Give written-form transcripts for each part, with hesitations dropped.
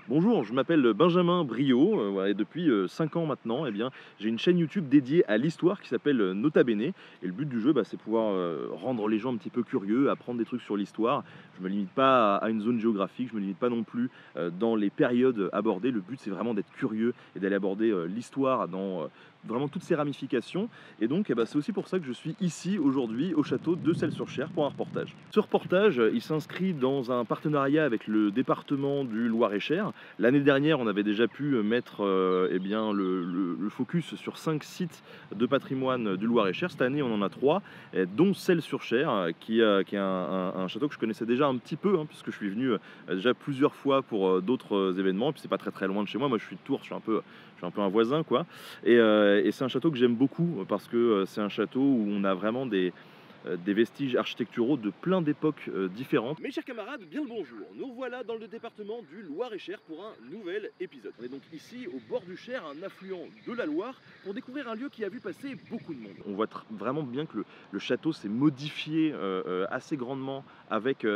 Bonjour, je m'appelle Benjamin Briot, voilà, et depuis 5 ans maintenant, eh bien, j'ai une chaîne YouTube dédiée à l'histoire qui s'appelle Nota Bene. Et le but du jeu, bah, c'est pouvoir rendre les gens un petit peu curieux, apprendre des trucs sur l'histoire. Je me limite pas à une zone géographique, je me limite pas non plus dans les périodes abordées. Le but, c'est vraiment d'être curieux et d'aller aborder l'histoire dans vraiment toutes ses ramifications. Et donc, eh ben, c'est aussi pour ça que je suis ici aujourd'hui au château de Celles-sur-Cher pour un reportage. Ce reportage, il s'inscrit dans un partenariat avec le département du Loir-et-Cher. L'année dernière, on avait déjà pu mettre eh bien, le focus sur 5 sites de patrimoine du Loir-et-Cher. Cette année, on en a 3, dont Celles-sur-Cher, qui est un château que je connaissais déjà un petit peu, hein, puisque je suis venu déjà plusieurs fois pour d'autres événements. Et puis c'est pas très très loin de chez moi. Moi, je suis de Tours, je suis un peu un voisin, quoi. Et c'est un château que j'aime beaucoup parce que c'est un château où on a vraiment des vestiges architecturaux de plein d'époques différentes. Mes chers camarades, bien le bonjour. Nous voilà dans le département du Loir-et-Cher pour un nouvel épisode. On est donc ici au bord du Cher, un affluent de la Loire, pour découvrir un lieu qui a vu passer beaucoup de monde. On voit vraiment bien que le château s'est modifié assez grandement avec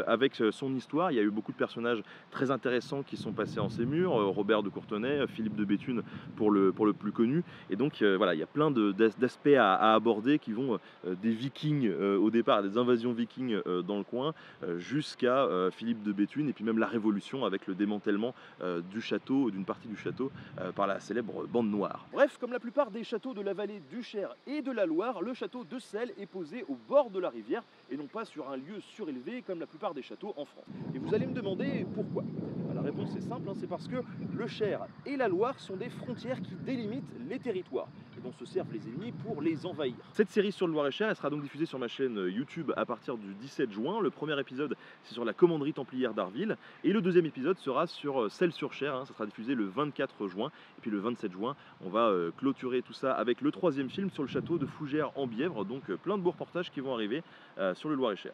son histoire. Il y a eu beaucoup de personnages très intéressants qui sont passés en ses murs, Robert de Courtenay, Philippe de Béthune pour le plus connu. Et donc voilà, il y a plein d'aspects à aborder qui vont des vikings au départ, des invasions vikings dans le coin, jusqu'à Philippe de Béthune, et puis même la Révolution avec le démantèlement du château, d'une partie du château, par la célèbre bande noire. Bref, comme la plupart des châteaux de la vallée du Cher et de la Loire, le château de Celles est posé au bord de la rivière et non pas sur un lieu surélevé comme la plupart des châteaux en France. Et vous allez me demander pourquoi. La réponse est simple, hein, c'est parce que le Cher et la Loire sont des frontières qui délimitent les territoires et dont se servent les ennemis pour les envahir. Cette série sur le Loir-et-Cher, elle sera donc diffusée sur ma chaîne YouTube à partir du 17 juin. Le premier épisode, c'est sur la commanderie templière d'Arville, et le deuxième épisode sera sur Celles-sur-Cher, hein, ça sera diffusé le 24 juin, et puis le 27 juin, on va clôturer tout ça avec le troisième film sur le château de Fougères en Bièvre, donc plein de beaux reportages qui vont arriver sur le Loir-et-Cher.